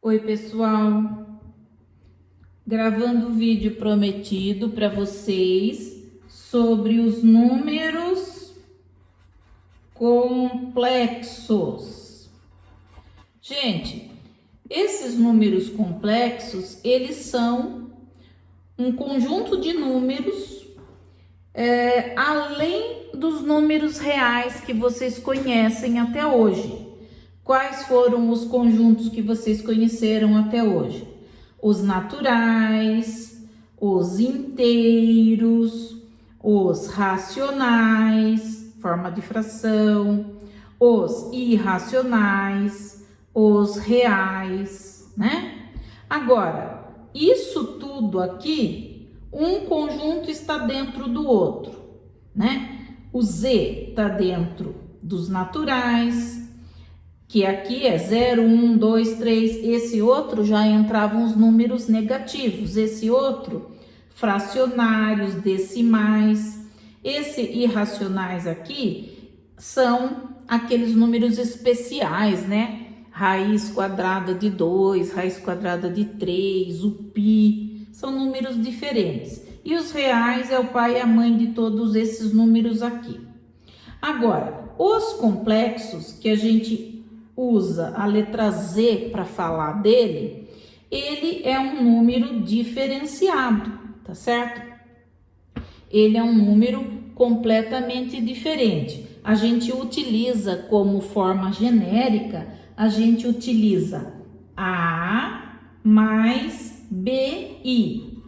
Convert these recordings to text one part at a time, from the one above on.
Oi, pessoal, gravando o vídeo prometido para vocês sobre os números complexos. Gente, esses números complexos, eles são um conjunto de números além dos números reais que vocês conhecem até hoje. Quais foram os conjuntos que vocês conheceram até hoje? Os naturais, os inteiros, os racionais, forma de fração, os irracionais, os reais, né? Agora, isso tudo aqui, um conjunto está dentro do outro, né? O Z está dentro dos naturais, que aqui é 0, 1, 2, 3, esse outro já entravam os números negativos, esse outro fracionários, decimais, esse irracionais aqui são aqueles números especiais, né? Raiz quadrada de 2, raiz quadrada de 3, o pi, são números diferentes. E os reais é o pai e a mãe de todos esses números aqui. Agora, os complexos que a gente usa a letra Z para falar dele, ele é um número diferenciado, tá certo? Ele é um número completamente diferente. A gente utiliza como forma genérica, a gente utiliza A mais BI,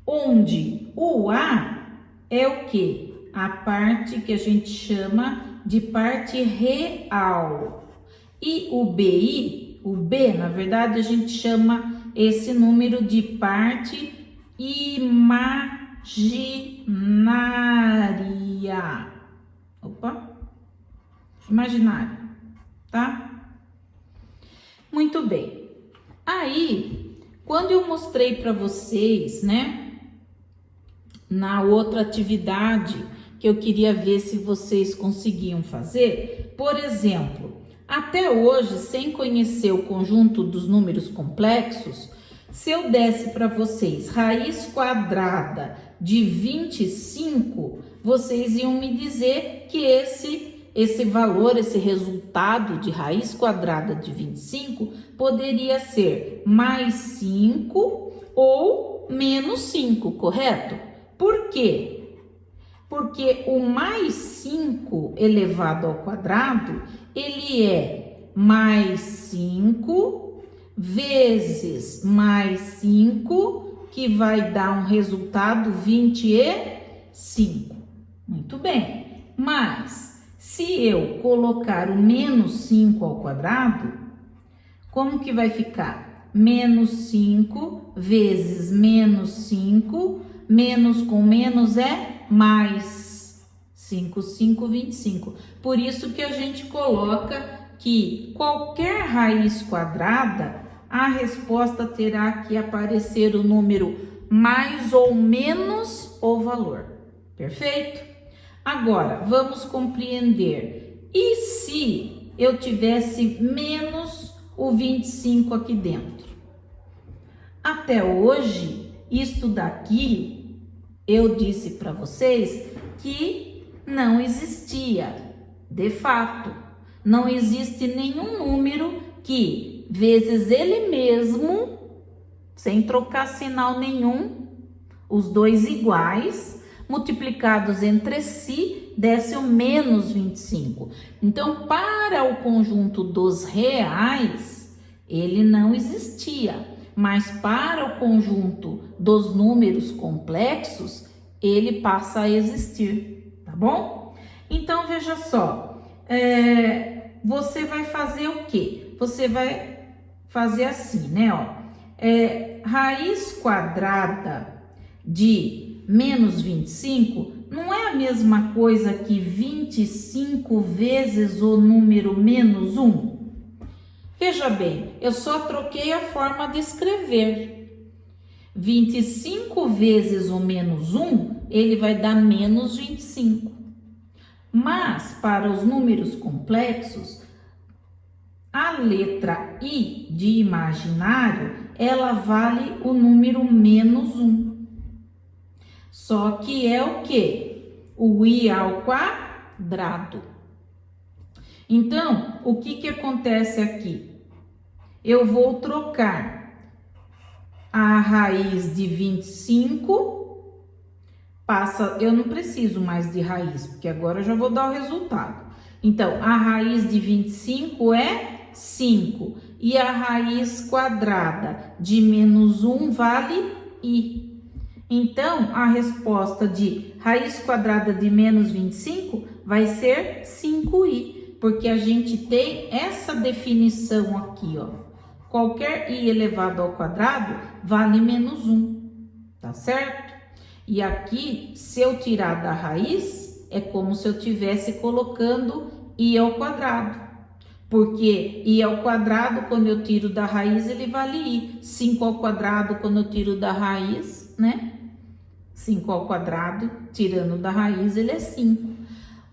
onde o A é o que? A parte que a gente chama de parte real. E o BI, o B, na verdade, a gente chama esse número de parte imaginária. Opa, imaginária, tá? Muito bem. Aí, quando eu mostrei para vocês, né, na outra atividade que eu queria ver se vocês conseguiam fazer, por exemplo, até hoje, sem conhecer o conjunto dos números complexos, se eu desse para vocês raiz quadrada de 25, vocês iam me dizer que esse valor, esse resultado de raiz quadrada de 25 poderia ser mais 5 ou menos 5, correto? Por quê? Porque o mais 5 elevado ao quadrado, ele é mais 5 vezes mais 5, que vai dar um resultado 25. Muito bem. Mas, se eu colocar o menos 5 ao quadrado, como que vai ficar? Menos 5 vezes menos 5, menos com menos é mais 5, 5, 25. Por isso que a gente coloca que qualquer raiz quadrada, a resposta terá que aparecer o número mais ou menos o valor. Perfeito? Agora, vamos compreender. E se eu tivesse menos o 25 aqui dentro? Até hoje, isso daqui eu disse para vocês que não existia, de fato. Não existe nenhum número que, vezes ele mesmo, sem trocar sinal nenhum, os dois iguais, multiplicados entre si, desse o menos 25. Então, para o conjunto dos reais, ele não existia. Mas para o conjunto dos números complexos, ele passa a existir, tá bom? Então, veja só, você vai fazer o quê? Você vai fazer assim, né? Ó, raiz quadrada de menos 25 não é a mesma coisa que 25 vezes o número menos 1? Veja bem, eu só troquei a forma de escrever. 25 vezes o menos 1, ele vai dar menos 25. Mas, para os números complexos, A letra I de imaginário, ela vale o número menos 1. Só que é o quê? O I ao quadrado. Então, o que acontece aqui? Eu vou trocar a raiz de 25, eu não preciso mais de raiz, porque agora eu já vou dar o resultado. Então, a raiz de 25 é 5, e a raiz quadrada de menos 1 vale I. Então, a resposta de raiz quadrada de menos 25 vai ser 5i. Porque a gente tem essa definição aqui, ó. Qualquer i elevado ao quadrado vale menos 1, tá certo? E aqui, se eu tirar da raiz, é como se eu estivesse colocando i ao quadrado. Porque i ao quadrado, quando eu tiro da raiz, ele vale i. 5 ao quadrado, quando eu tiro da raiz, né? 5 ao quadrado, tirando da raiz, ele é 5.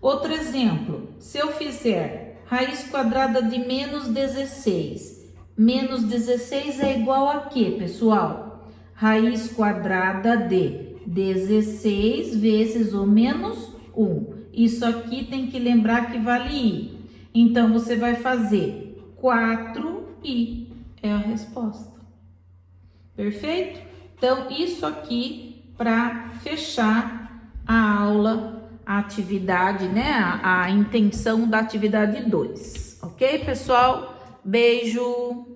Outro exemplo, se eu fizer raiz quadrada de menos 16, menos 16 é igual a quê, pessoal? Raiz quadrada de 16 vezes o menos 1. Isso aqui tem que lembrar que vale i. Então, você vai fazer 4i, é a resposta. Perfeito? Então, isso aqui para fechar a aula, a atividade, né? A intenção da atividade 2. Ok, pessoal? Beijo!